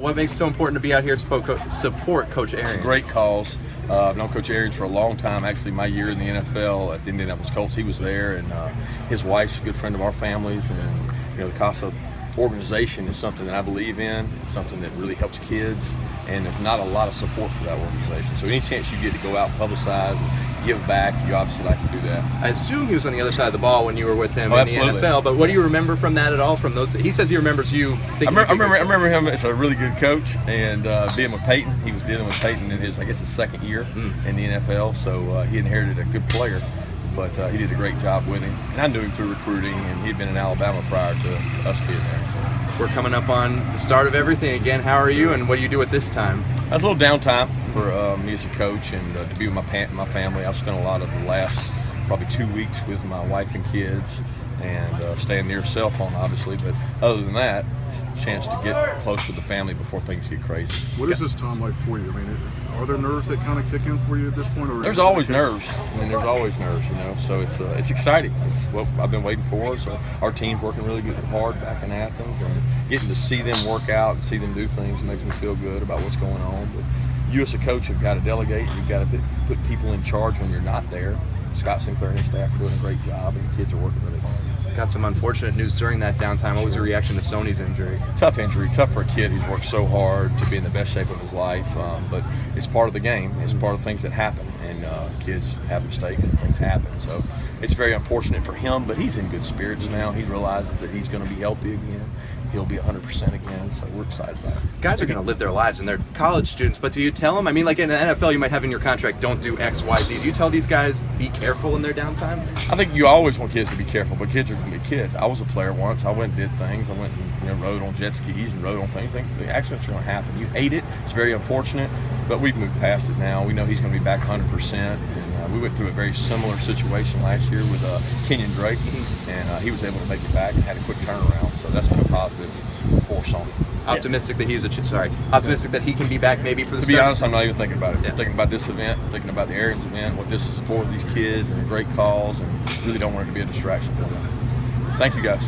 What makes it so important to be out here to support Coach Arians? Great cause. I've known Coach Arians for a long time. Actually, my year in the NFL at the Indianapolis Colts, he was there, and his wife's a good friend of our families. And the CASA organization is something that I believe in. It's something that really helps kids, and there's not a lot of support for that organization. So any chance you get to go out and publicize and give back, you obviously like to do that. I assume he was on the other side of the ball when you were with him in absolutely. the NFL. But what do you remember from that at all? From those, he says he remembers you. I remember him as a really good coach, and being with Peyton, he was dealing with Peyton in his second year in the NFL. So he inherited a good player, but he did a great job with him. And I knew him through recruiting, and he'd been in Alabama prior to us being there. We're coming up on the start of everything again. How are you, and what do you do at this time? That's a little downtime for me as a coach, and to be with my family. I've spent a lot of the last probably 2 weeks with my wife and kids, and staying near cell phone, obviously. But other than that, it's a chance to get close to the family before things get crazy. What is this time like for you? I mean, are there nerves that kind of kick in for you at this point? Or there's always nerves. There's always nerves, So it's exciting. It's what I've been waiting for. So our team's working really good, hard back in Athens, and getting to see them work out and see them do things makes me feel good about what's going on. But you as a coach have got to delegate. You've got to put people in charge when you're not there. Scott Sinclair and his staff are doing a great job, and the kids are working really hard. Got some unfortunate news during that downtime. What was your reaction to Sony's injury? Tough injury, tough for a kid who's worked so hard to be in the best shape of his life. But it's part of the game. It's part of things that happen, and kids have mistakes and things happen. So it's very unfortunate for him, but he's in good spirits now. He realizes that he's going to be healthy again. He'll be 100% again, so we're excited about it. Guys are going to live their lives, and they're college students, but do you tell them? I mean, like in the NFL, you might have in your contract, don't do X, Y, Z. Do you tell these guys, be careful in their downtime? I think you always want kids to be careful, but kids are going to be kids. I was a player once. I went and did things. I went and rode on jet skis and rode on things. The accidents are going to happen. You hate it. It's very unfortunate, but we've moved past it now. We know he's going to be back 100%. And we went through a very similar situation last year with Kenyon Drake, and he was able to make it back and had a quick turnaround. So that's been a positive for Sony. Optimistic that optimistic that he can be back maybe for the. To be honest, I'm not even thinking about it. I'm thinking about this event, thinking about the Arians event, what this is for these kids, and a great cause, and really don't want it to be a distraction for them. Thank you, guys.